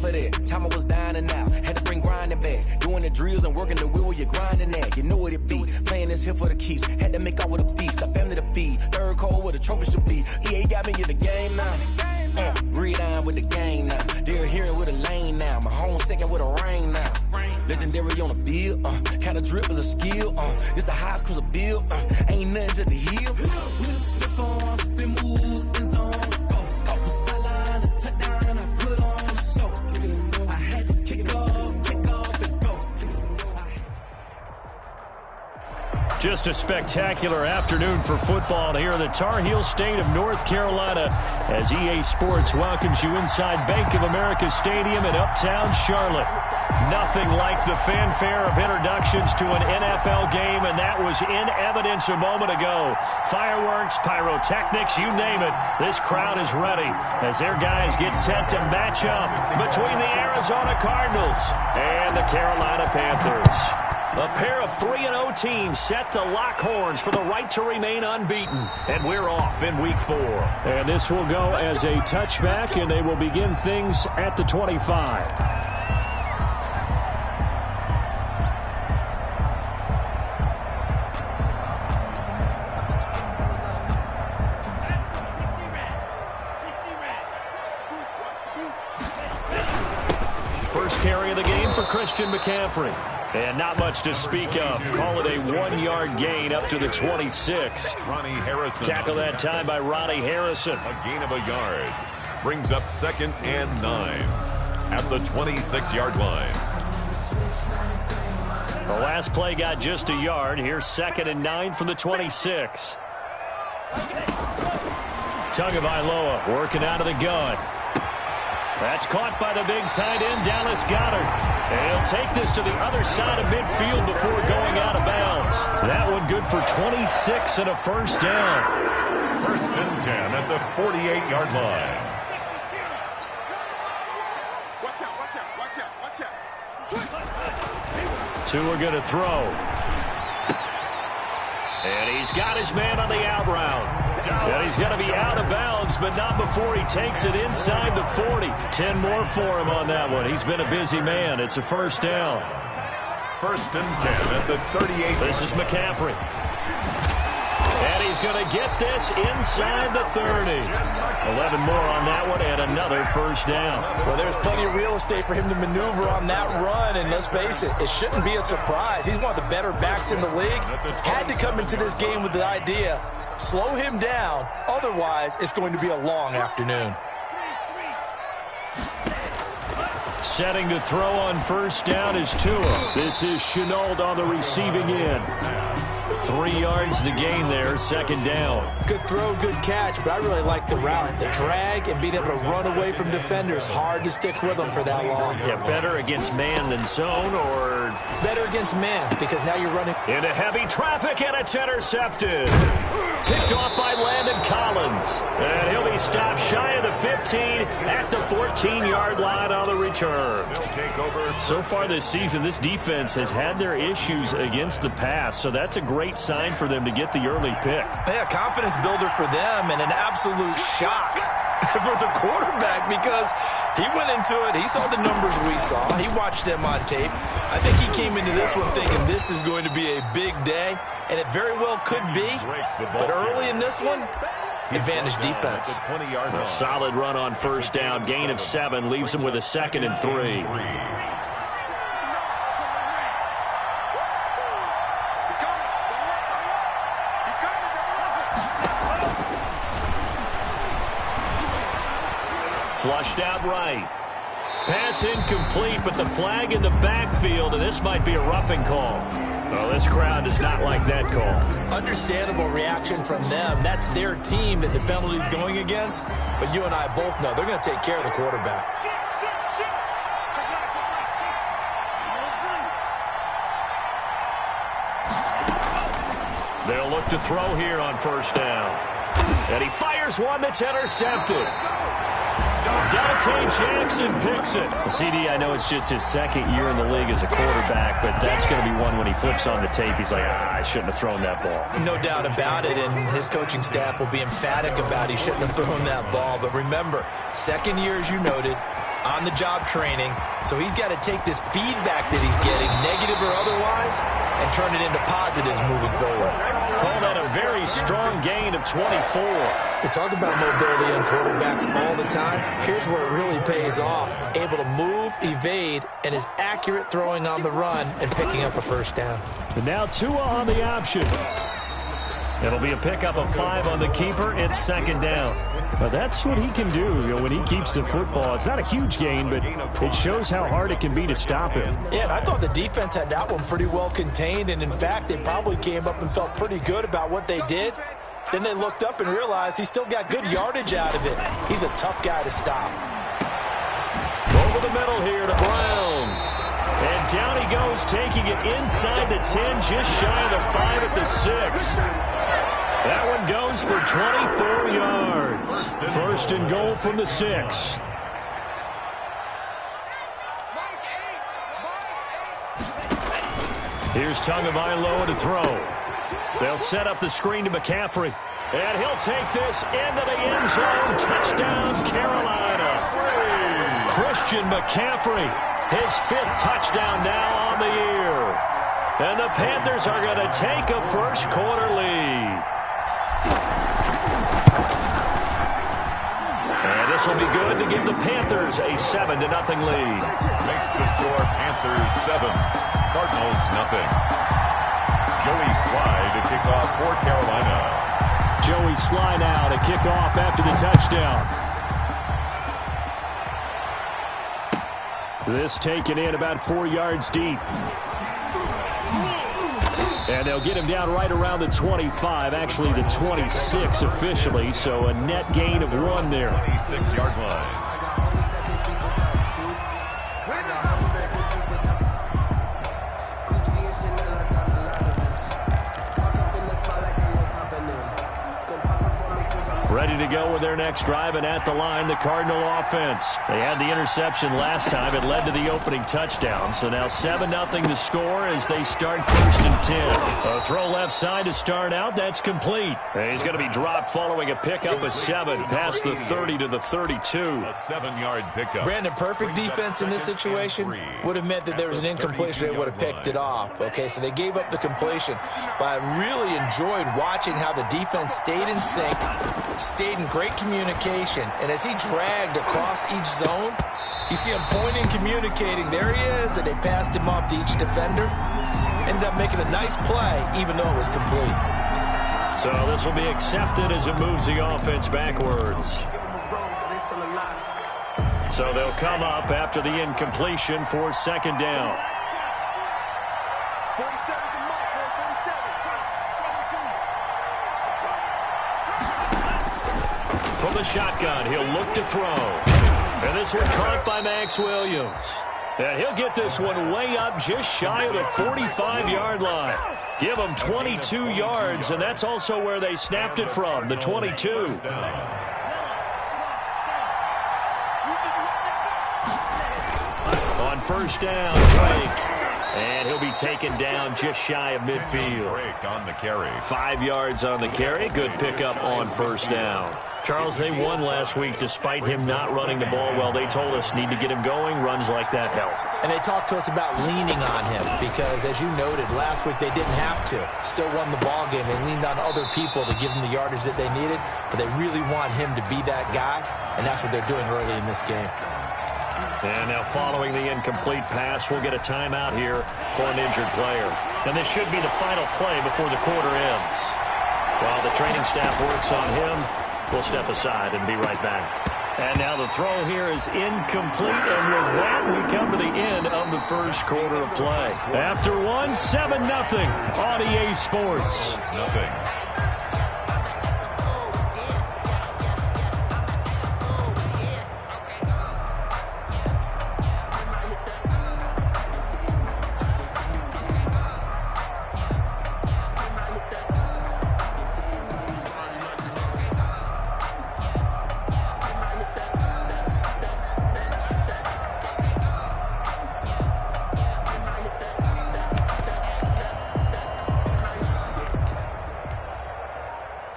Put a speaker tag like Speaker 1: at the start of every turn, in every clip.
Speaker 1: off of that. Time I was dining out, had to bring grinding back. Doing the drills and working the wheel where you're grinding at. You know what it be, playing this here for the keeps. Had to make out with a feast, a family to feed. Third cold where the trophy should be. EA got me in the game now. Red on with the game now. They're hearing with a lane now. My home second with a rain now. Legendary on the field, kinda drip is a skill, it's the highest cruiser bill, ain't nothing to the hill.
Speaker 2: Just a spectacular afternoon for football here in the Tar Heel state of North Carolina as EA Sports welcomes you inside Bank of America Stadium in uptown Charlotte. Nothing like the fanfare of introductions to an NFL game, and that was in evidence a moment ago. Fireworks, pyrotechnics, you name it. This crowd is ready as their guys get set to match up between the Arizona Cardinals and the Carolina Panthers. A pair of 3-0 teams set to lock horns for the right to remain unbeaten. And we're off in week 4.
Speaker 3: And this will go as a touchback, and they will begin things at the 25.
Speaker 2: First carry of the game for Christian McCaffrey. And not much to speak of. Call it a 1-yard gain up to the 26.
Speaker 4: Ronnie Harrison.
Speaker 2: Tackle that time by Ronnie Harrison.
Speaker 4: A gain of a yard. Brings up 2nd and 9 at the 26-yard line.
Speaker 2: The last play got just a yard. Here's 2nd and 9 from the 26. Tagovailoa working out of the gun. That's caught by the big tight end, Dallas Goedert. And he'll take this to the other side of midfield before going out of bounds. That one good for 26 and a first down.
Speaker 4: 1st and 10 at the 48-yard line.
Speaker 5: Watch out, watch out, watch out, watch out.
Speaker 2: Two are going to throw. And he's got his man on the out route. And he's going to be out of bounds, but not before he takes it inside the 40. 10 more for him on that one. He's been a busy man. It's a first down.
Speaker 4: 1st and 10 at the 38.
Speaker 2: This is McCaffrey. And he's going to get this inside the 30. 11 more on that one and another first down.
Speaker 6: Well, there's plenty of real estate for him to maneuver on that run, and let's face it, it shouldn't be a surprise. He's one of the better backs in the league. Had to come into this game with the idea, slow him down, otherwise it's going to be a long afternoon.
Speaker 2: Setting to throw on first down is Tua. This is Shenault on the receiving end. 3 yards the gain there, 2nd down.
Speaker 6: Good throw, good catch, but I really like the route. The drag and being able to run away from defenders, hard to stick with them for that long.
Speaker 2: Yeah, better against man than zone, or
Speaker 6: better against man, because now you're running
Speaker 2: into heavy traffic, and it's intercepted. Picked off by Landon Collins. And he'll be stopped shy of the 15 at the 14-yard line on the return. So far this season, this defense has had their issues against the pass, so that's a great sign for them to get the early pick.
Speaker 6: Yeah, confidence builder for them, and an absolute shock for the quarterback, because he went into it, he saw the numbers we saw, he watched them on tape. I think he came into this one thinking this is going to be a big day, and it very well could be, but early in this one, advantage defense.
Speaker 2: A solid run on first down, gain of 7, leaves him with a 2nd and 3. Flushed out right. Pass incomplete, but the flag in the backfield, and this might be a roughing call. Oh, this crowd does not like that call.
Speaker 6: Understandable reaction from them. That's their team that the penalty's going against. But you and I both know they're going to take care of the quarterback.
Speaker 2: They'll look to throw here on first down. And he fires one that's intercepted. Dante Jackson picks it. CD, I know it's just his 2nd year in the league as a quarterback, but that's going to be one when he flips on the tape. He's like, I shouldn't have thrown that ball.
Speaker 6: No doubt about it, and his coaching staff will be emphatic about he shouldn't have thrown that ball. But remember, 2nd year, as you noted, on-the-job training, so he's got to take this feedback that he's getting, negative or otherwise, and turn it into positives moving forward.
Speaker 2: Call that a very strong gain of 24.
Speaker 6: We talk about mobility on quarterbacks all the time. Here's where it really pays off. Able to move, evade, and is accurate throwing on the run and picking up a first down.
Speaker 2: And now Tua on the option. It'll be a pickup of 5 on the keeper. It's second down. But that's what he can do, when he keeps the football. It's not a huge gain, but it shows how hard it can be to stop him.
Speaker 6: Yeah, and I thought the defense had that one pretty well contained, and in fact, they probably came up and felt pretty good about what they did. Then they looked up and realized he still got good yardage out of it. He's a tough guy to stop.
Speaker 2: Over the middle here to Brown. And down he goes, taking it inside the 10, just shy of the 5 at the 6. That one goes for 24 yards. First and goal from the 6. Here's Tagovailoa to throw. They'll set up the screen to McCaffrey. And he'll take this into the end zone. Touchdown, Carolina. Christian McCaffrey, his 5th touchdown now on the year. And the Panthers are going to take a first quarter lead. And this will be good to give the Panthers a 7-0 lead.
Speaker 4: Makes the score Panthers 7, Cardinals nothing. Joey Sly to kick off for Carolina.
Speaker 2: Joey Sly now to kick off after the touchdown. This taken in about 4 yards deep. And they'll get him down right around the 25, actually the 26 officially, so a net gain of 1 there.
Speaker 4: 26-yard line.
Speaker 2: Ready to go with their next drive, and at the line, the Cardinal offense. They had the interception last time. It led to the opening touchdown. So now 7-0 to score as they start 1st and 10. A throw left side to start out. That's complete. And he's going to be dropped following a pickup of 7 past the 30 to the 32.
Speaker 4: A 7-yard pickup.
Speaker 6: Brandon, perfect defense in this situation would have meant that there was an incompletion. They would have picked it off. Okay, so they gave up the completion. But I really enjoyed watching how the defense stayed in sync, stayed in great communication, and as he dragged across each zone, you see him pointing, communicating. There he is, and they passed him off to each defender. Ended up making a nice play, even though it was complete.
Speaker 2: So this will be accepted as it moves the offense backwards. So they'll come up after the incompletion for second down. From the shotgun, he'll look to throw. And this one caught by Max Williams. And he'll get this one way up just shy of the 45-yard line. Give him 22 yards, and that's also where they snapped it from, the 22. On first down, Drake. And he'll be taken down just shy of midfield.
Speaker 4: Drake on the carry.
Speaker 2: 5 yards on the carry. Good pickup on first down. Charles, they won last week despite him not running the ball well. They told us need to get him going. Runs like that help.
Speaker 6: And they talked to us about leaning on him because, as you noted, last week they didn't have to. Still won the ball game. They leaned on other people to give them the yardage that they needed, but they really want him to be that guy, and that's what they're doing early in this game.
Speaker 2: And now following the incomplete pass, we'll get a timeout here for an injured player. And this should be the final play before the quarter ends. While the training staff works on him, we'll step aside and be right back. And now the throw here is incomplete, and with that, we come to the end of the first quarter of play. After 7-0 on EA Sports.
Speaker 4: Nothing.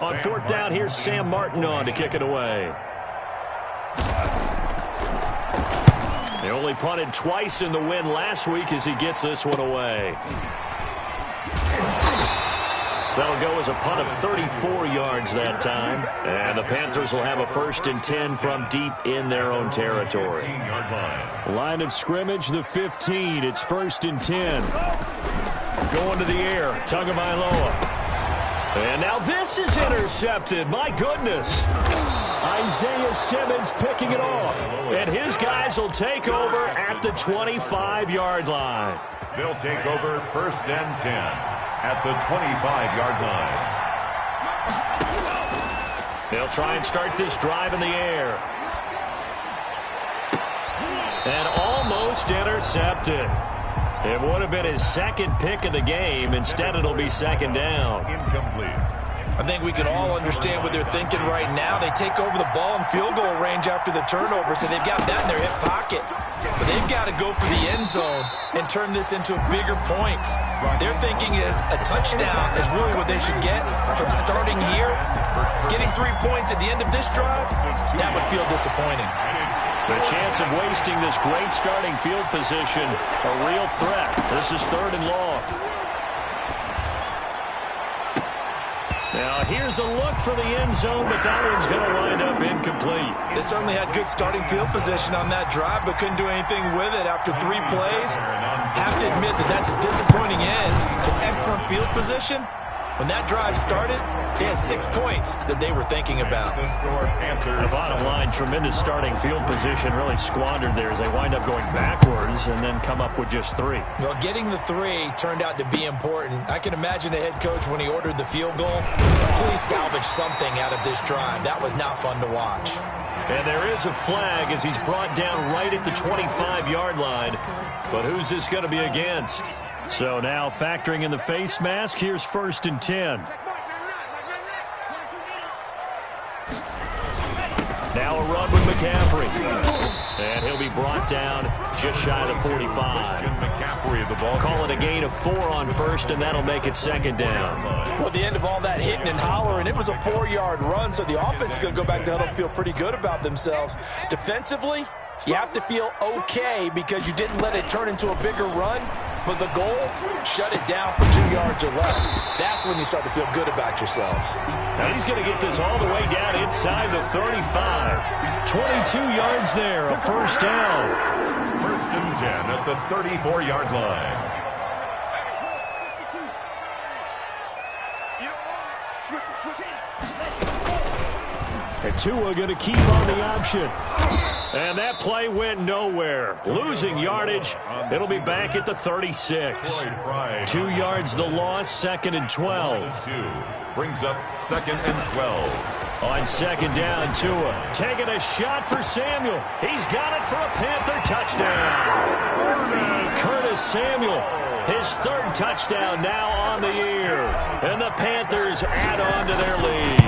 Speaker 2: On fourth down, here's Sam Martin on to kick it away. only punted twice in the win last week as he gets this one away. That'll go as a punt of 34 yards that time. And the Panthers will have a 1st and 10 from deep in their own territory.
Speaker 3: Line of scrimmage, the 15. It's 1st and 10.
Speaker 2: Going to the air, Tagovailoa. And now this is intercepted. My goodness.
Speaker 3: Isaiah Simmons picking it off.
Speaker 2: And his guys will take over at the 25-yard line.
Speaker 4: They'll take over 1st and 10 at the 25-yard line.
Speaker 2: They'll try and start this drive in the air. And almost intercepted. It would have been his 2nd pick of the game. Instead, it'll be 2nd down.
Speaker 4: Incomplete.
Speaker 6: I think we can all understand what they're thinking right now. They take over the ball in field goal range after the turnover, so they've got that in their hip pocket. But they've got to go for the end zone and turn this into bigger points. They're thinking is a touchdown is really what they should get from starting here. Getting 3 points at the end of this drive, that would feel disappointing.
Speaker 2: The chance of wasting this great starting field position, a real threat. This is 3rd and long. Now here's a look for the end zone, but that one's going to wind up incomplete.
Speaker 6: They certainly had good starting field position on that drive, but couldn't do anything with it after 3 plays. Have to admit that that's a disappointing end to excellent field position. When that drive started, they had 6 points that they were thinking about.
Speaker 2: The bottom line, tremendous starting field position really squandered there as they wind up going backwards and then come up with just 3.
Speaker 6: Well, getting the 3 turned out to be important. I can imagine the head coach when he ordered the field goal, please salvage something out of this drive. That was not fun to watch.
Speaker 2: And there is a flag as he's brought down right at the 25-yard line. But who's this going to be against? So now factoring in the face mask, here's 1st and 10. Now a run with McCaffrey. And he'll be brought down just shy of the 45.
Speaker 4: McCaffrey, the ball.
Speaker 2: Call it a gain of 4 on 1st, and that'll make it 2nd down.
Speaker 6: Well, at the end of all that hitting and hollering, it was a 4-yard run, so the offense is going to go back to huddle and feel pretty good about themselves. Defensively, you have to feel okay because you didn't let it turn into a bigger run. But the goal, shut it down for 2 yards or less. That's when you start to feel good about yourselves.
Speaker 2: Now he's going to get this all the way down inside the 35. 22 yards there, a 1st down.
Speaker 4: 1st and 10 at the 34-yard line.
Speaker 3: And Tua going to keep on the option.
Speaker 2: And that play went nowhere. Losing yardage. It'll be back at the 36. 2 yards the loss, 2nd and 12.
Speaker 4: Brings up 2nd and 12.
Speaker 2: On 2nd down, Tua taking a shot for Samuel. He's got it for a Panther touchdown. Curtis Samuel, his 3rd touchdown now on the year. And the Panthers add on to their lead.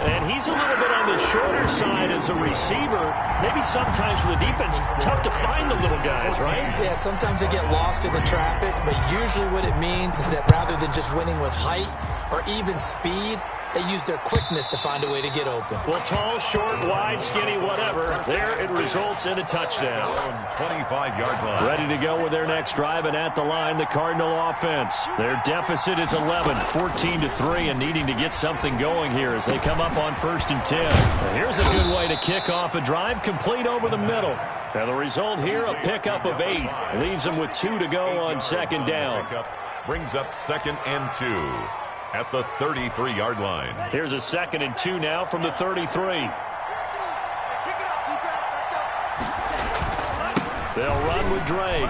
Speaker 2: And he's a little bit on the shorter side as a receiver. Maybe sometimes for the defense, tough to find the little guys, right?
Speaker 6: Yeah, sometimes they get lost in the traffic, but usually what it means is that rather than just winning with height or even speed, they use their quickness to find a way to get open.
Speaker 2: Well, tall, short, wide, skinny, whatever. There it results in a touchdown.
Speaker 4: 25-yard line.
Speaker 2: Ready to go with their next drive, and at the line, the Cardinal offense. Their deficit is 11, 14-3, and needing to get something going here as they come up on 1st and 10. And here's a good way to kick off a drive, complete over the middle. Now the result here, a pickup of 8. Leaves them with 2 to go on 2nd down.
Speaker 4: Brings up 2nd and 2. At the 33-yard line.
Speaker 2: Here's a 2nd and 2 now from the 33. They'll run with Drake.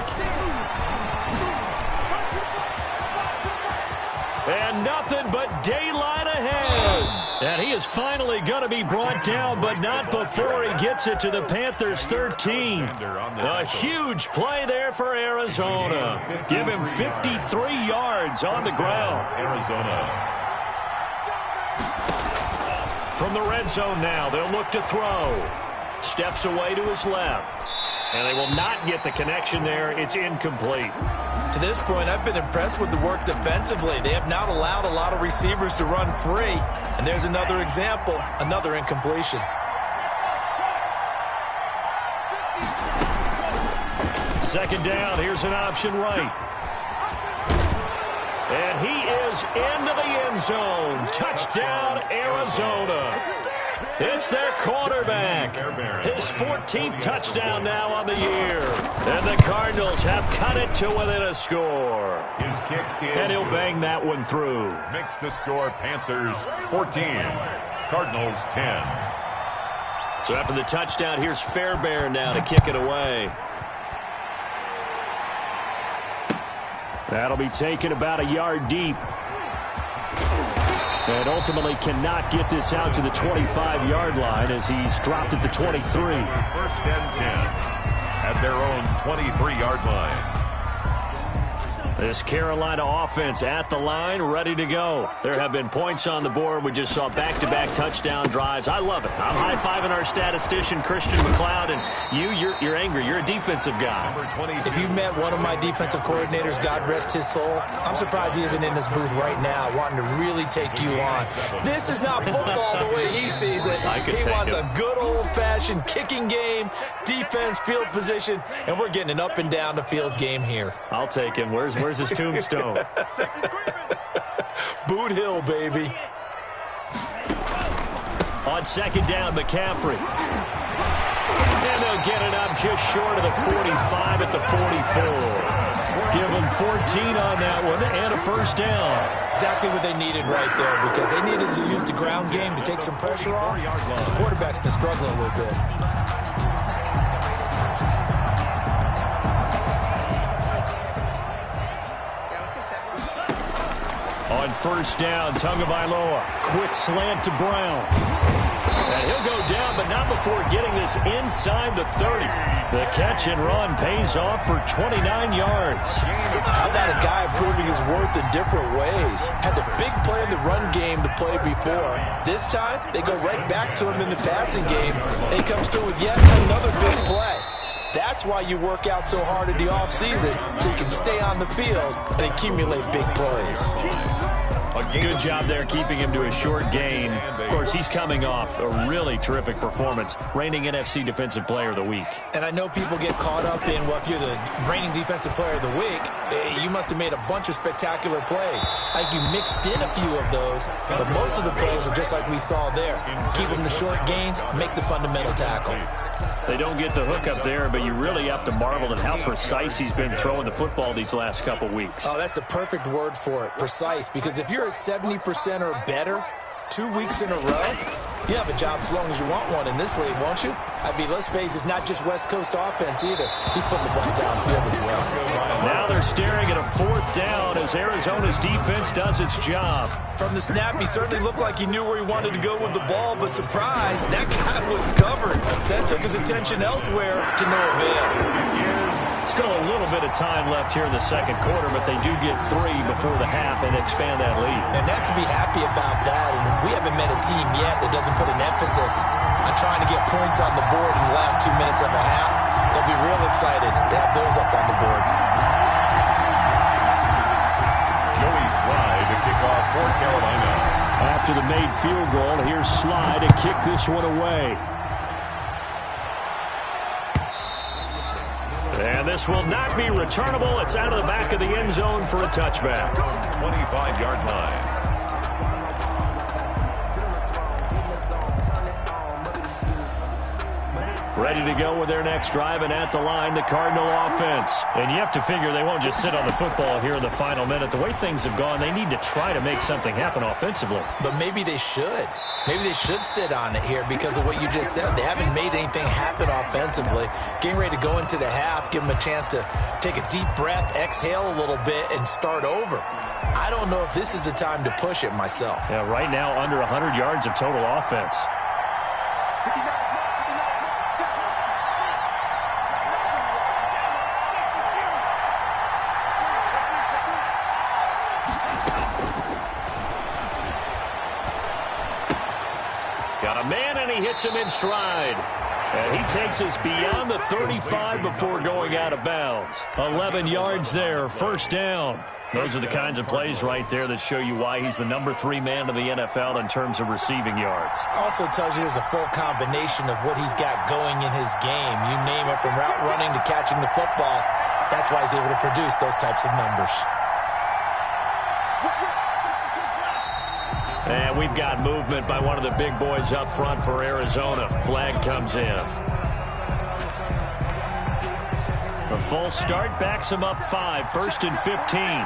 Speaker 2: And nothing but daylight ahead. And he is finally going to be brought down, but not before he gets it to the Panthers 13. A huge play there for Arizona. Give him 53 yards on the ground.
Speaker 4: Arizona.
Speaker 2: From the red zone now, they'll look to throw. Steps away to his left. And they will not get the connection there. It's incomplete.
Speaker 6: To this point, I've been impressed with the work defensively. They have not allowed a lot of receivers to run free. And there's another example, another incompletion.
Speaker 2: second down, here's an option right. And he is into the end zone. Touchdown, Arizona. It's their quarterback. His 14th touchdown now on the year. And the Cardinals have cut it to within a score.
Speaker 4: His kick is
Speaker 2: and he'll bang that one through.
Speaker 4: Makes the score Panthers 14, Cardinals 10.
Speaker 2: So after the touchdown, here's Fairbairn now to kick it away. That'll be taken about a yard deep. And ultimately cannot get this out to the 25-yard line as he's dropped at the 23.
Speaker 4: First and 10 at their own 23-yard line.
Speaker 2: This Carolina offense at the line, ready to go. There have been points on the board. We just saw back-to-back touchdown drives. I love it. I'm high-fiving our statistician, Christian McLeod, and you're angry. You're a defensive guy.
Speaker 6: If you met one of my defensive coordinators, God rest his soul, I'm surprised he isn't in this booth right now wanting to really take you on. This is not football the way he sees it. He wants a good old-fashioned kicking game, defense, field position, and we're getting an up-and-down-the-field game here.
Speaker 2: I'll take him. Where's his tombstone?
Speaker 6: Boot Hill, baby.
Speaker 2: On second down, McCaffrey. And they'll get it up just short of the 45 at the 44. Give them 14 on that one and a first down.
Speaker 6: Exactly what they needed right there, because they needed to use the ground game to take some pressure off, because the quarterback's been struggling a little bit.
Speaker 2: On first down, Tagovailoa. Quick slant to Brown. And he'll go down, but not before getting this inside the 30. The catch and run pays off for 29 yards.
Speaker 6: How about a guy proving his worth in different ways? Had the big play in the run game to play before. This time, they go right back to him in the passing game, and he comes through with yet another big play. That's why you work out so hard in the offseason, so you can stay on the field and accumulate big plays.
Speaker 2: Good job there keeping him to a short gain. Of course, he's coming off a really terrific performance, reigning NFC Defensive Player of the Week.
Speaker 6: And I know people get caught up in, well, if you're the reigning Defensive Player of the Week, you must have made a bunch of spectacular plays. Like you mixed in a few of those, but most of the plays are just like we saw there. Keep them to short gains, make the fundamental tackle.
Speaker 2: They don't get the hook up there, but you really have to marvel at how precise he's been throwing the football these last couple weeks.
Speaker 6: Oh, that's the perfect word for it, precise. Because if you're at 70% or better 2 weeks in a row, you have a job as long as you want one in this league, won't you? I mean, let's face it, it's not just West Coast offense either. He's putting the ball downfield as well.
Speaker 2: Now they're staring at a fourth down as Arizona's defense does its job.
Speaker 6: From the snap, he certainly looked like he knew where he wanted to go with the ball, but surprise, that guy was covered. That took his attention elsewhere to no avail.
Speaker 2: Still a little bit of time left here in the second quarter, but they do get 3 before the half and expand that lead.
Speaker 6: And they have to be happy about that. And we haven't met a team yet that doesn't put an emphasis on trying to get points on the board in the last 2 minutes of a half. They'll be real excited to have those up on the board.
Speaker 4: Joey Slye to kick off for Carolina.
Speaker 3: After the made field goal, here's Slye to kick this one away.
Speaker 2: And this will not be returnable. It's out of the back of the end zone for a touchback.
Speaker 4: 25-yard line.
Speaker 2: Ready to go with their next drive, and at the line, the Cardinal offense. And you have to figure they won't just sit on the football here in the final minute. The way things have gone, they need to try to make something happen offensively.
Speaker 6: But maybe they should. Maybe they should sit on it here because of what you just said. They haven't made anything happen offensively. Getting ready to go into the half, give them a chance to take a deep breath, exhale a little bit, and start over. I don't know if this is the time to push it myself.
Speaker 2: Yeah, right now, under 100 yards of total offense. Got a man, and he hits him in stride. And he takes us beyond the 35 before going out of bounds. 11 yards there, first down. Those are the kinds of plays right there that show you why he's the number 3 man in the NFL in terms of receiving yards.
Speaker 6: Also tells you there's a full combination of what he's got going in his game. You name it, from route running to catching the football. That's why he's able to produce those types of numbers.
Speaker 2: And we've got movement by one of the big boys up front for Arizona. Flag comes in. A full start backs him up 5, 1st and 15.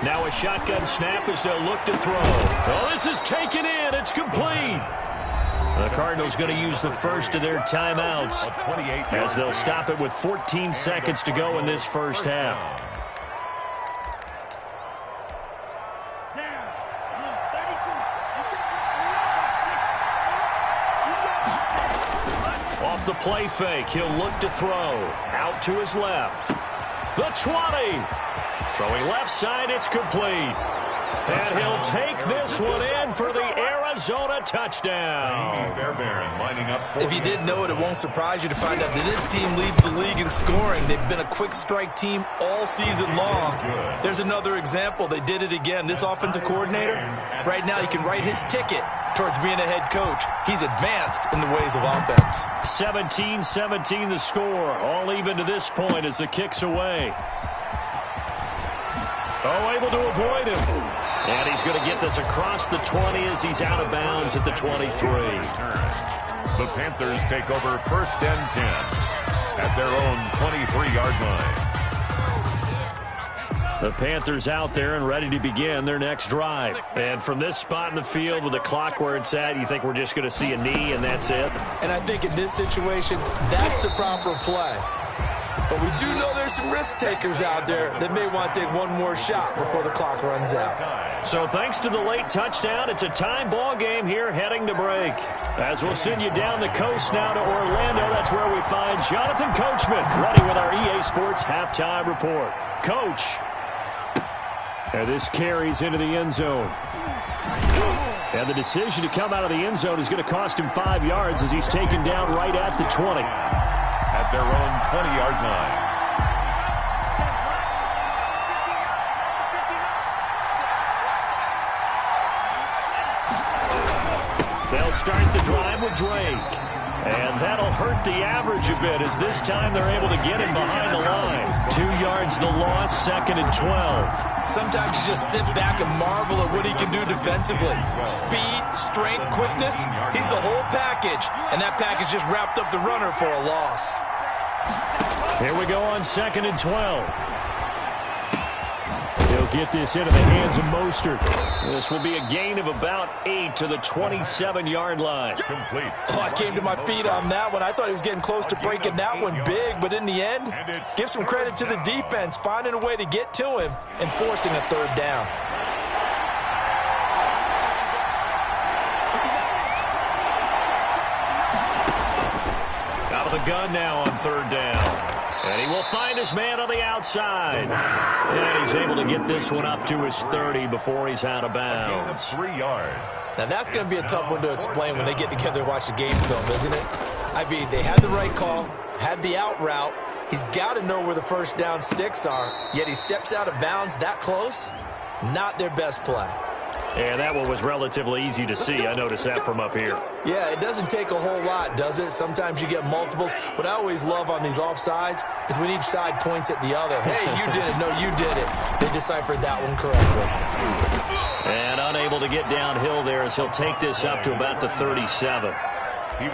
Speaker 2: Now a shotgun snap as they'll look to throw. Oh, this is taken in. It's complete. The Cardinals going to use the first of their timeouts as they'll stop it with 14 seconds to go in this first half. Off the play fake, he'll look to throw. Out to his left. The 20. Throwing left side, it's complete. And he'll take this one in for the Arizona touchdown.
Speaker 6: If you didn't know it, it won't surprise you to find out that this team leads the league in scoring. They've been a quick strike team all season long. There's another example. They did it again. This offensive coordinator, right now, you can write his ticket towards being a head coach. He's advanced in the ways of offense.
Speaker 2: 17-17 the score. All even to this point as the kick's away. Oh, able to avoid him. And he's going to get this across the 20 as he's out of bounds at the 23.
Speaker 4: The Panthers take over 1st and 10 at their own 23-yard line.
Speaker 2: The Panthers out there and ready to begin their next drive. And from this spot in the field with the clock where it's at, you think we're just going to see a knee and that's it?
Speaker 6: And I think in this situation, that's the proper play. But we do know there's some risk takers out there that may want to take one more shot before the clock runs out.
Speaker 2: So thanks to the late touchdown, it's a time ball game here heading to break. As we'll send you down the coast now to Orlando, that's where we find Jonathan Coachman ready with our EA Sports halftime report. Coach. And this carries into the end zone. And the decision to come out of the end zone is going to cost him 5 yards as he's taken down right at the 20.
Speaker 4: At their own 20-yard line.
Speaker 2: They'll start the drive with Drake. And that'll hurt the average a bit as this time they're able to get him behind the line. 2 yards the loss, 2nd and 12.
Speaker 6: Sometimes you just sit back and marvel at what he can do defensively. Speed, strength, quickness, he's the whole package. And that package just wrapped up the runner for a loss.
Speaker 2: Here we go on 2nd and 12. He'll get this into the hands of Mostert. This will be a gain of about 8 to the 27-yard line.
Speaker 4: Complete.
Speaker 6: Oh, I came to my feet on that one. I thought he was getting close to breaking that one big, but in the end, give some credit to the defense, finding a way to get to him and forcing a 3rd down.
Speaker 2: Out of the gun now on 3rd down. And he will find his man on the outside. And he's able to get this one up to his 30 before he's out of bounds.
Speaker 4: 3 yards.
Speaker 6: Now, that's going to be a tough one to explain when they get together and watch the game film, isn't it? I mean, they had the right call, had the out route. He's got to know where the first down sticks are, yet he steps out of bounds that close. Not their best play.
Speaker 2: And that one was relatively easy to see. I noticed that from up here.
Speaker 6: Yeah, it doesn't take a whole lot, does it? Sometimes you get multiples. What I always love on these offsides is when each side points at the other. Hey, you did it. No, you did it. They deciphered that one correctly.
Speaker 2: And unable to get downhill there as he'll take this up to about the 37.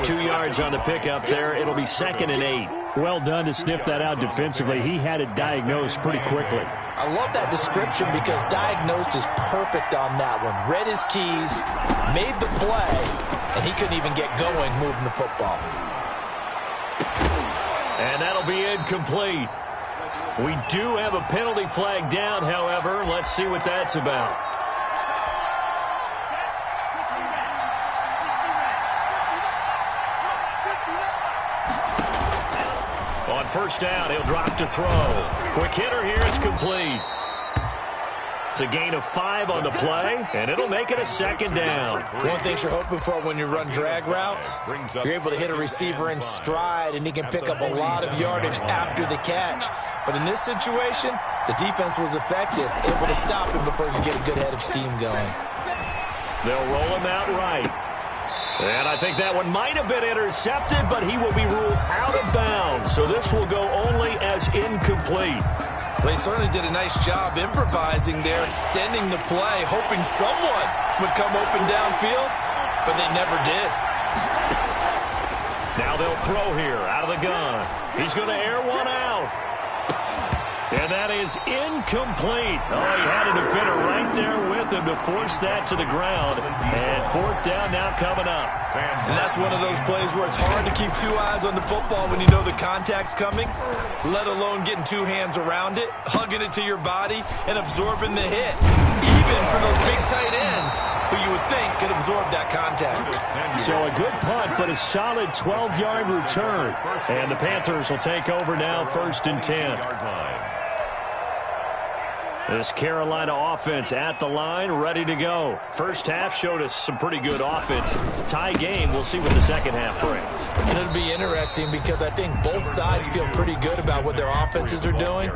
Speaker 2: 2 yards on the pickup there. It'll be 2nd and 8.
Speaker 3: Well done to sniff that out defensively. He had it diagnosed pretty quickly.
Speaker 6: I love that description because diagnosed is perfect on that one. Read his keys, made the play, and he couldn't even get going moving the football.
Speaker 2: And that'll be incomplete. We do have a penalty flag down, however. Let's see what that's about. On 1st down, he'll drop to throw. Quick hitter here, it's complete. It's a gain of 5 on the play, and it'll make it a 2nd down.
Speaker 6: One thing you're hoping for when you run drag routes, you're able to hit a receiver in stride, and he can pick up a lot of yardage after the catch. But in this situation, The defense was effective, able to stop him before he could get a good head of steam going.
Speaker 2: They'll roll him out right. And I think that one might have been intercepted, but he will be ruled out of bounds. So this will go only as incomplete.
Speaker 6: They certainly did a nice job improvising there, extending the play, hoping someone would come open downfield, but they never did.
Speaker 2: Now they'll throw here out of the gun. He's going to air one out. And that is incomplete. Oh, he had a defender right there with him to force that to the ground. And fourth down now coming up.
Speaker 6: And that's one of those plays where it's hard to keep two eyes on the football when you know the contact's coming, let alone getting two hands around it, hugging it to your body, and absorbing the hit. Even for those big tight ends who you would think could absorb that contact.
Speaker 2: So a good punt, but a solid 12-yard return. And the Panthers will take over now, 1st and 10. This Carolina offense at the line, ready to go. First half showed us some pretty good offense. Tie game, we'll see what the second half brings.
Speaker 6: And it'll be interesting because I think both sides feel pretty good about what their offenses are doing.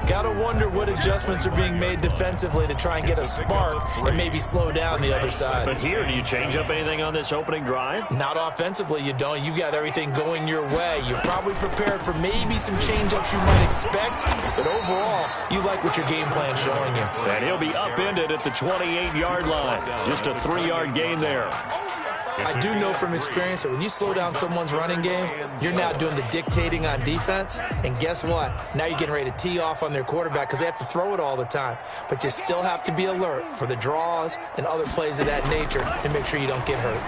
Speaker 6: Got to wonder what adjustments are being made defensively to try and get a spark and maybe slow down the other side.
Speaker 2: But here, do you change up anything on this opening drive?
Speaker 6: Not offensively, you don't. You've got everything going your way. You've probably prepared for maybe some change-ups you might expect, but overall, you like what your game plan showing you.
Speaker 2: And he'll be upended at the 28-yard line. Just a 3-yard gain there.
Speaker 6: I do know from experience that when you slow down someone's running game, you're now doing the dictating on defense. And guess what? Now you're getting ready to tee off on their quarterback because they have to throw it all the time. But you still have to be alert for the draws and other plays of that nature to make sure you don't get hurt.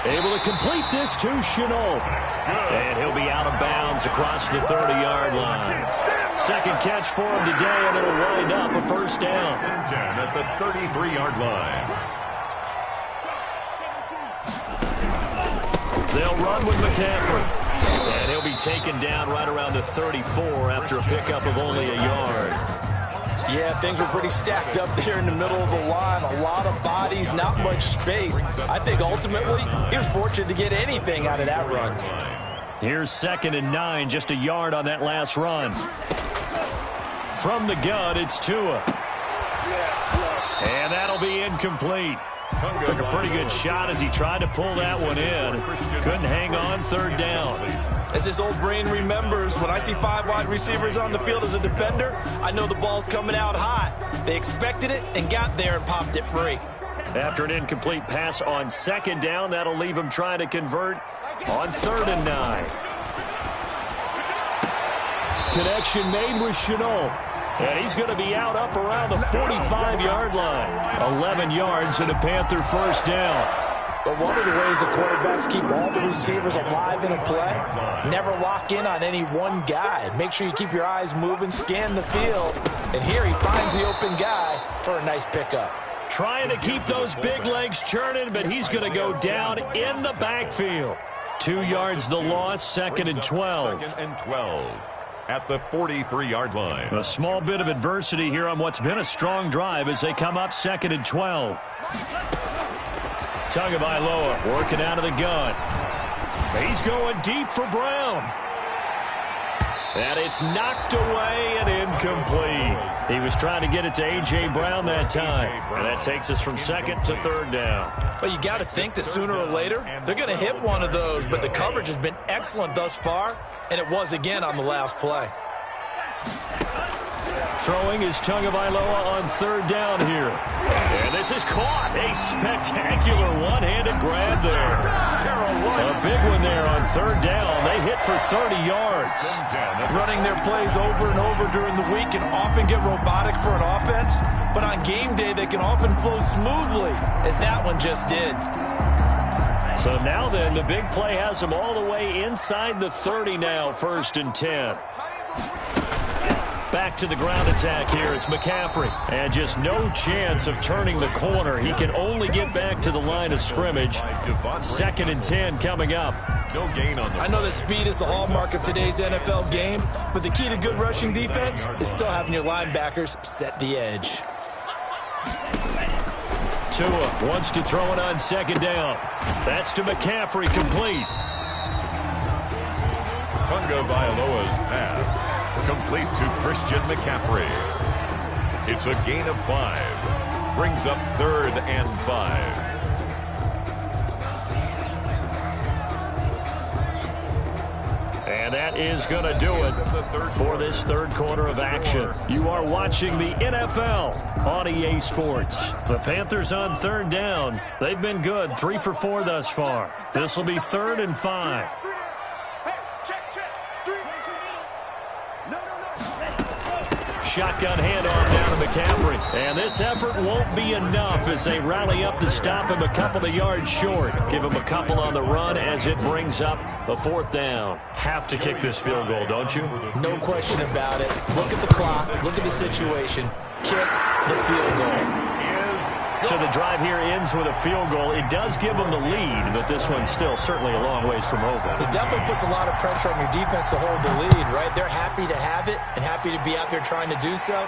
Speaker 2: Able to complete this to Chenault. And he'll be out of bounds across the 30-yard line. Second catch for him today, and it'll wind up a first down.
Speaker 4: 10 at the 33-yard line.
Speaker 2: They'll run with McCaffrey. And he'll be taken down right around the 34 after a pickup of only a yard.
Speaker 6: Yeah, things were pretty stacked up there in the middle of the line. A lot of bodies, not much space. I think ultimately he was fortunate to get anything out of that run.
Speaker 2: Here's 2nd and 9, just a yard on that last run. From the gun, it's Tua. And that'll be incomplete. Took a pretty good shot as he tried to pull that one in. Couldn't hang on, 3rd down.
Speaker 6: As his old brain remembers, when I see 5 wide receivers on the field as a defender, I know the ball's coming out hot. They expected it and got there and popped it free.
Speaker 2: After an incomplete pass on 2nd down, that'll leave him trying to convert on 3rd and 9. Connection made with Chenault. And he's going to be out up around the 45-yard line. 11 yards and a Panther first down.
Speaker 6: But one of the ways the quarterbacks keep all the receivers alive in a play, never lock in on any one guy. Make sure you keep your eyes moving, scan the field. And here he finds the open guy for a nice pickup.
Speaker 2: Trying to keep those big legs churning, but he's going to go down in the backfield. 2 yards the loss, 2nd and 12.
Speaker 4: 2nd and 12 at the 43-yard line.
Speaker 2: A small bit of adversity here on what's been a strong drive as they come up 2nd and 12. Tagovailoa working out of the gun. He's going deep for Brown. And it's knocked away and incomplete. He was trying to get it to A.J. Brown that time. And that takes us from 2nd to 3rd down.
Speaker 6: Well, you got to think that sooner or later, they're going to hit one of those. But the coverage has been excellent thus far, and it was again on the last play.
Speaker 2: Throwing is Tagovailoa on 3rd down here. And this is caught. A spectacular one-handed grab there. A big one there on 3rd down. They hit for 30 yards.
Speaker 6: Running their plays over and over during the week can often get robotic for an offense, but on game day they can often flow smoothly, as that one just did.
Speaker 2: So now then, the big play has them all the way inside the 30 now, 1st and 10. Back to the ground attack here. It's McCaffrey. And just no chance of turning the corner. He can only get back to the line of scrimmage. 2nd and 10 coming up.
Speaker 4: No gain on the
Speaker 6: I know that speed is the hallmark of today's NFL game, but the key to good rushing defense is still having your linebackers set the edge.
Speaker 2: Tua wants to throw it on 2nd down. That's to McCaffrey, complete.
Speaker 4: Tagovailoa's pass, complete to Christian McCaffrey. It's a gain of 5. Brings up 3rd and 5.
Speaker 2: And that is going to do it for this third quarter of action. You are watching the NFL on EA Sports. The Panthers on 3rd down. They've been good, 3 for 4 thus far. This will be 3rd and 5. Shotgun handoff down to McCaffrey. And this effort won't be enough as they rally up to stop him a couple of yards short. Give him a couple on the run as it brings up the 4th down. Have to kick this field goal, don't you?
Speaker 6: No question about it. Look at the clock. Look at the situation. Kick the field goal.
Speaker 2: So the drive here ends with a field goal. It does give them the lead, but this one's still certainly a long ways from over.
Speaker 6: It definitely puts a lot of pressure on your defense to hold the lead, right? They're happy to have it and happy to be out there trying to do so.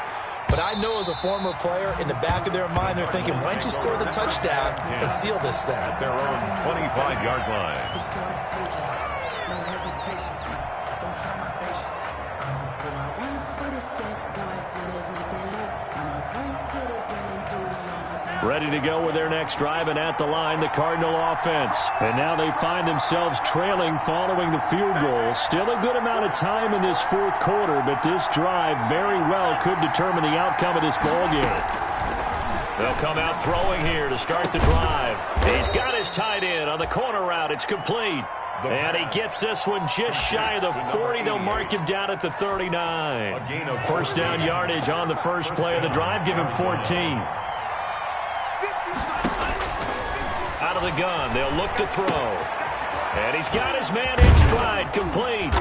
Speaker 6: But I know as a former player, in the back of their mind, they're thinking, why don't you score the touchdown and seal this thing?
Speaker 4: At their own 25-yard line.
Speaker 2: Ready to go with their next drive, and at the line, the Cardinal offense. And now they find themselves trailing following the field goal. Still a good amount of time in this 4th quarter, but this drive very well could determine the outcome of this ball game. They'll come out throwing here to start the drive. He's got his tight end on the corner route. It's complete. And he gets this one just shy of the 40. They'll mark him down at the 39. First down yardage on the first play of the drive. Give him 14. Out of the gun, they'll look to throw. And he's got his man in stride, complete.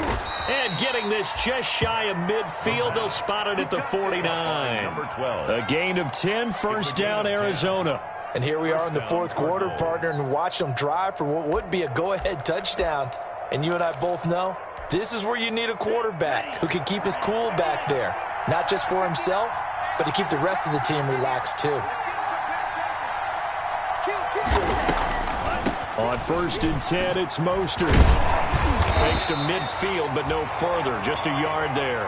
Speaker 2: And getting this just shy of midfield, they'll spot it at the 49. A gain of 10, first down, Arizona.
Speaker 6: And here we are in the 4th quarter, partner, and watch them drive for what would be a go-ahead touchdown. And you and I both know this is where you need a quarterback who can keep his cool back there. Not just for himself, but to keep the rest of the team relaxed too.
Speaker 2: On 1st and 10, it's Mostert. Takes to midfield, but no further. Just a yard there.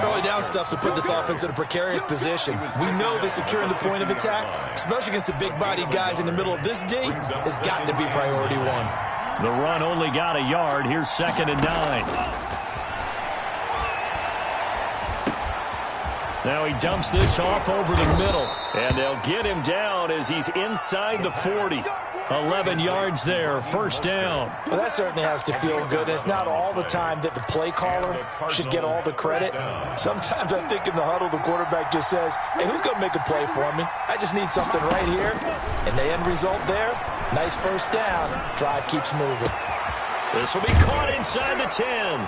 Speaker 6: Early down stuff to put this offense in a precarious position. We know that securing the point of attack, especially against the big-bodied guys in the middle of this D, has got to be priority 1.
Speaker 2: The run only got a yard. Here's 2nd and 9. Now he dumps this off over the middle. And they'll get him down as he's inside the 40. 11 yards there, first down.
Speaker 6: Well, that certainly has to feel good. And it's not all the time that the play caller should get all the credit. Sometimes I think in the huddle, the quarterback just says, hey, who's going to make a play for me? I just need something right here. And the end result there, nice first down. Drive keeps moving.
Speaker 2: This will be caught inside the 10.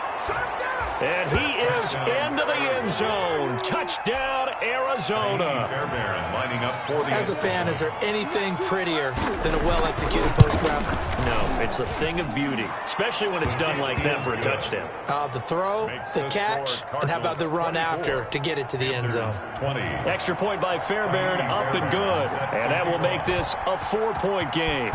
Speaker 2: And he is into the end zone. Touchdown, Arizona.
Speaker 6: As a fan, is there anything prettier than a well-executed post grab?
Speaker 2: No, it's a thing of beauty, especially when it's done like that for a touchdown.
Speaker 6: The throw, the catch, and how about the run after to get it to the end zone?
Speaker 2: Extra point by Fairbairn, up and good. And that will make this a 4-point game.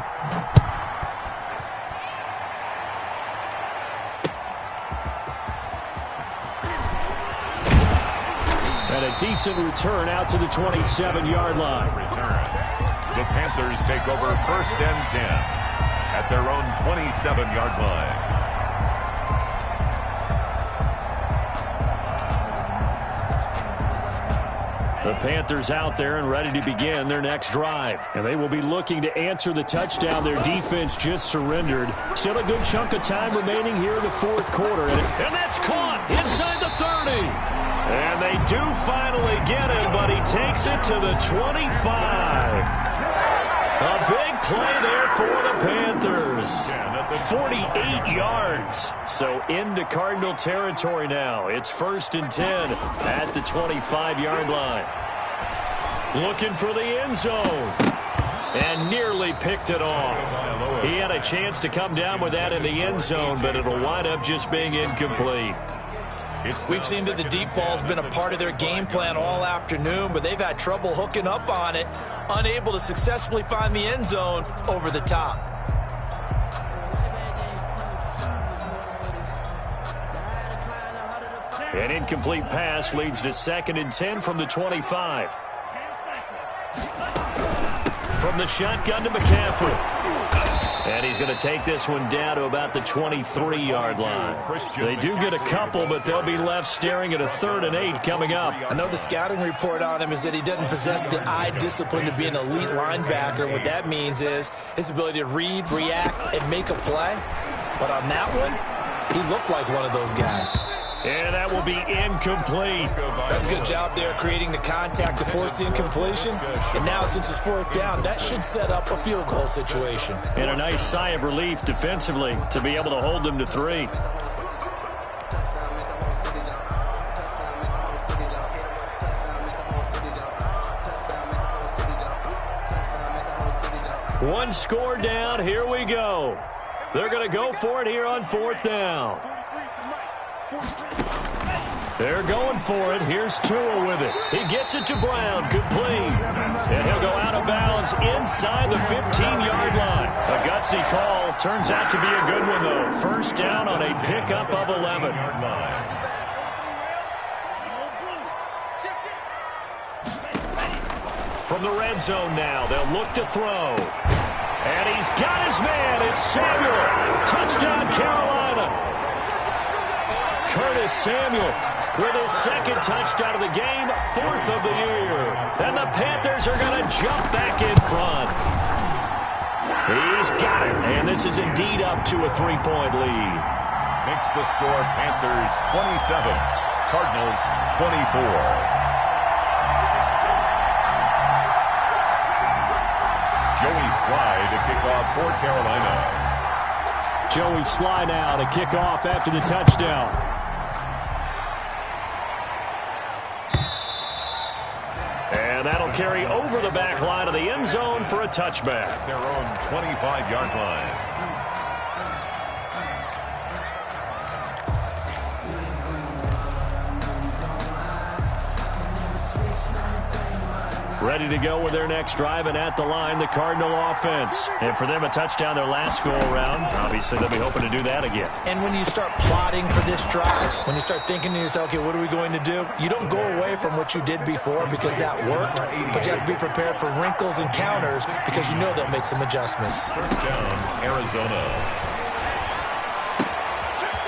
Speaker 2: And a decent return out to the 27-yard line.
Speaker 4: The Panthers take over 1st and 10 at their own 27-yard line.
Speaker 2: The Panthers out there and ready to begin their next drive. And they will be looking to answer the touchdown their defense just surrendered. Still a good chunk of time remaining here in the 4th quarter. And that's caught inside the 30. And they do finally get him, but he takes it to the 25. A big play there for the Panthers. 48 yards. So into Cardinal territory now. It's 1st and 10 at the 25-yard line. Looking for the end zone. And nearly picked it off. He had a chance to come down with that in the end zone, but it'll wind up just being incomplete.
Speaker 6: We've seen that the deep ball's been a part of their game plan all afternoon, but they've had trouble hooking up on it, unable to successfully find the end zone over the top.
Speaker 2: An incomplete pass leads to 2nd and 10 from the 25. From the shotgun to McCaffrey. And he's going to take this one down to about the 23-yard line. They do get a couple, but they'll be left staring at a 3rd and 8 coming up.
Speaker 6: I know the scouting report on him is that he doesn't possess the eye discipline to be an elite linebacker. What that means is his ability to read, react, and make a play. But on that one, he looked like one of those guys.
Speaker 2: And that will be incomplete.
Speaker 6: That's a good job there creating the contact to force the incompletion. And now since it's 4th down, that should set up a field goal situation.
Speaker 2: And a nice sigh of relief defensively to be able to hold them to 3. One score down. Here we go. They're going to go for it here on 4th down. They're going for it. Here's Tua with it. He gets it to Brown. Complete. And he'll go out of bounds inside the 15-yard line. A gutsy call. Turns out to be a good one, though. 1st down on a pickup of 11. From the red zone now, they'll look to throw. And he's got his man. It's Samuel. Touchdown, Carolina. Curtis Samuel with his 2nd touchdown of the game, 4th of the year. And the Panthers are going to jump back in front. He's got it, and this is indeed up to a 3-point lead.
Speaker 4: Makes the score Panthers 27, Cardinals 24. Joey Sly to kick off for Carolina.
Speaker 3: Joey Sly now to kick off after the touchdown.
Speaker 2: And that'll carry over the back line of the end zone for a touchback.
Speaker 4: Their own 25-yard line.
Speaker 2: Ready to go with their next drive, and at the line, the Cardinal offense. And for them, a touchdown their last go-around. Obviously, they'll be hoping to do that again.
Speaker 6: And when you start plotting for this drive, when you start thinking to yourself, okay, what are we going to do? You don't go away from what you did before because that worked, but you have to be prepared for wrinkles and counters because you know they'll make some adjustments.
Speaker 4: 1st down, Arizona.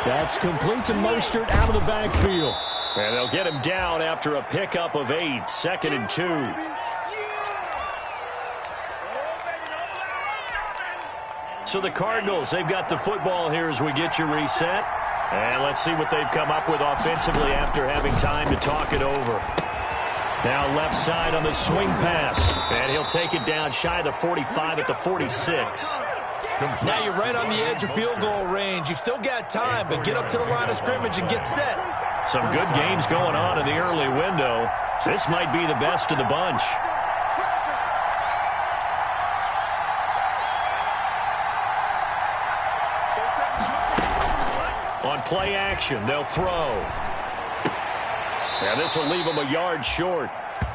Speaker 3: That's complete to Mostert out of the backfield.
Speaker 2: And they'll get him down after a pickup of 8, 2nd and 2. So the Cardinals, they've got the football here as we get you reset. And let's see what they've come up with offensively after having time to talk it over. Now left side on the swing pass. And he'll take it down shy of the 45 at the 46.
Speaker 6: Now you're right on the edge of field goal range. You've still got time, but get up to the line of scrimmage and get set.
Speaker 2: Some good games going on in the early window. This might be the best of the bunch. On play action, they'll throw. And this will leave them a yard short.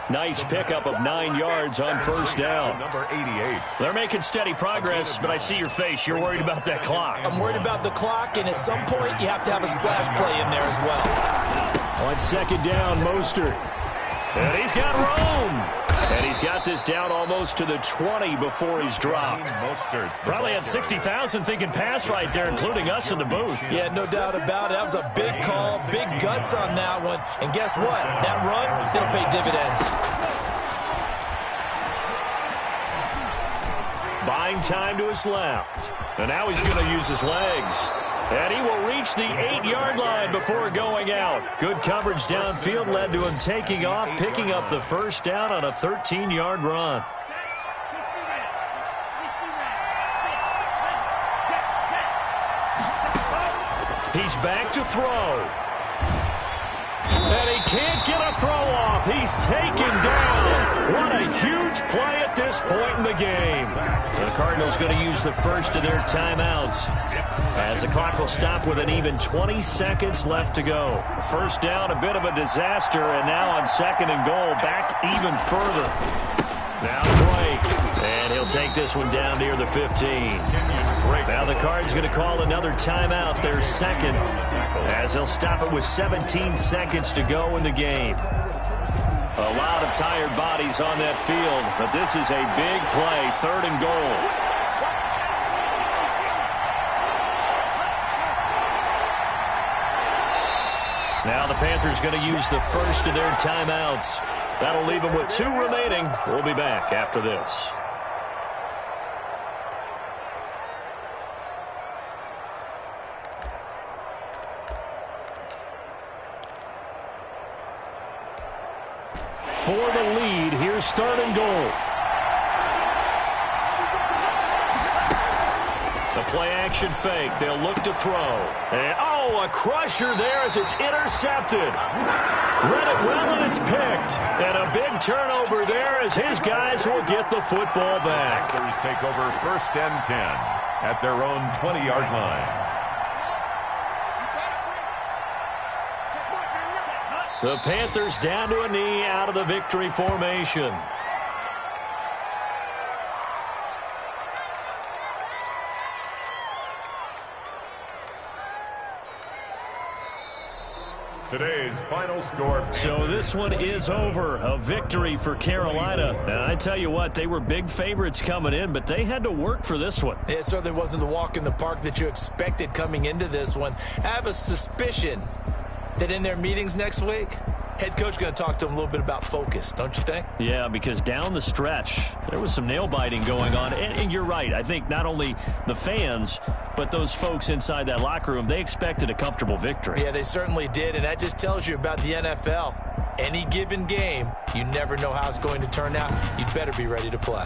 Speaker 2: Nice pickup of 9 yards on 1st down.
Speaker 4: Number 88.
Speaker 2: They're making steady progress, but I see your face. You're worried about that clock.
Speaker 6: I'm worried about the clock, and at some point you have to have a splash play in there as well.
Speaker 3: On 2nd down, Mostert.
Speaker 2: And he's got room. And he's got this down almost to the 20 before he's dropped. Probably had 60,000 thinking pass right there, including us in the booth.
Speaker 6: Yeah, no doubt about it. That was a big call, big guts on that one. And guess what? That run, it'll pay dividends.
Speaker 2: Buying time to his left. And now he's going to use his legs. And he will reach the 8-yard line before going out. Good coverage downfield led to him taking off, picking up the 1st down on a 13-yard run. He's back to throw. And he can't get a throw off. He's taken down. What a huge play at this point in the game. The Cardinals going to use the first of their timeouts as the clock will stop with an even 20 seconds left to go. 1st down, a bit of a disaster, and now on 2nd and goal, back even further. Now Drake, and he'll take this one down near the 15.
Speaker 4: break.
Speaker 2: Now the Cards going to call another timeout, their second, as they'll stop it with 17 seconds to go in the game. A lot of tired bodies on that field, but this is a big play, 3rd and goal. Now the Panthers going to use the first of their timeouts. That'll leave them with 2 remaining. We'll be back after this.
Speaker 3: For the lead, here's 3rd and goal.
Speaker 2: The play-action fake. They'll look to throw. And, a crusher there as it's intercepted. Read it well, and it's picked. And a big turnover there as his guys will get the football back.
Speaker 4: Panthers take over 1st and 10 at their own 20-yard line.
Speaker 2: The Panthers down to a knee out of the victory formation.
Speaker 4: Today's final score.
Speaker 2: So this one is over. A victory for Carolina. And I tell you what, they were big favorites coming in, but they had to work for this one.
Speaker 6: It certainly wasn't the walk in the park that you expected coming into this one. I have a suspicion that in their meetings next week, head coach going to talk to them a little bit about focus, don't you think?
Speaker 2: Yeah, because down the stretch, there was some nail-biting going on. And you're right. I think not only the fans, but those folks inside that locker room, they expected a comfortable victory.
Speaker 6: Yeah, they certainly did, and that just tells you about the NFL. Any given game, you never know how it's going to turn out. You'd better be ready to play.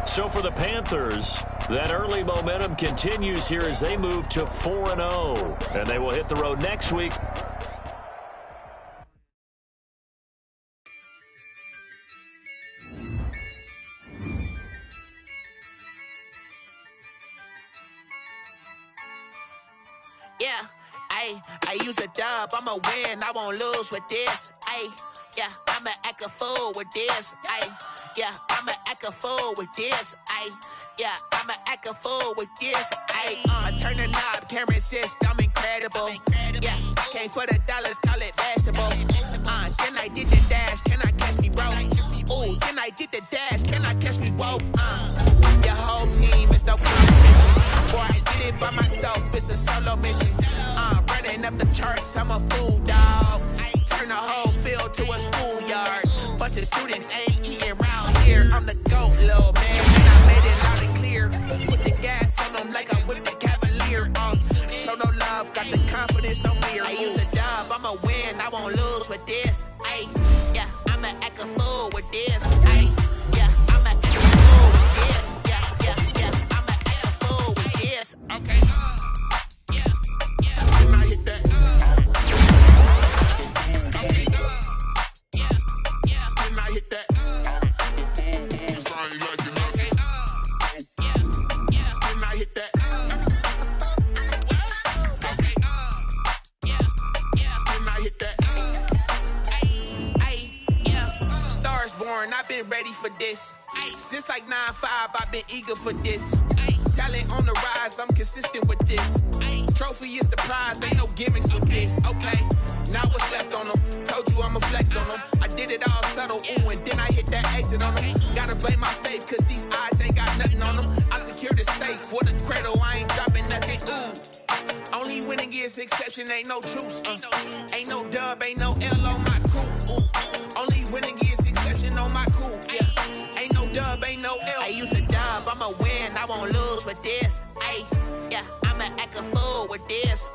Speaker 2: So for the Panthers, that early momentum continues here as they move to 4-0. And they will hit the road next week.
Speaker 7: Yeah, I use a dub, I'ma win, I won't lose with this. Yeah, I'ma act a fool with this. Yeah, I'ma act a fool with this. Yeah, I'ma act a fool with this. Turn the knob, camera assist, I'm incredible. Yeah, came for the dollars, call it vegetable. Then I did the dash, can I catch me, bro? Ooh, then I did the dash, can I catch me, whoa? Your whole team is no competition. Boy, I did it by myself, it's a solo mission. Running up the charts, I'm a fool, dog. Turn the whole field to a schoolyard. Bunch of students ain't eating round here. I'm the GOAT, little man, and I made it loud and clear. Put the gas on them like I'm with the Cavalier. Show no love, got the confidence, no fear. I use a dub, I'ma win, I won't lose with this. Yeah, I'ma act a fool with this. Yeah, I'ma act a fool with this. Yeah, I'ma act a fool with this. Okay. I've been ready for this. Since like 9-5, I've been eager for this. Talent on the rise, I'm consistent with this. Trophy is the prize, ain't no gimmicks with this. Okay, now what's left on them? Told you I'ma flex on them. I did it all subtle, ooh, and then I hit that exit on them. Gotta blame my faith, cause these odds ain't got nothing on them. I secured the safe for the cradle, I ain't dropping nothing, ooh. Only winning is exception, ain't no truce. Ain't no dub, ain't no L on my crew, ooh. Only winning is exception on my crew, yeah. Ain't no dub, ain't no L. I use a dub, I'ma win, I won't lose with this. Yeah, I'ma act a fool with this.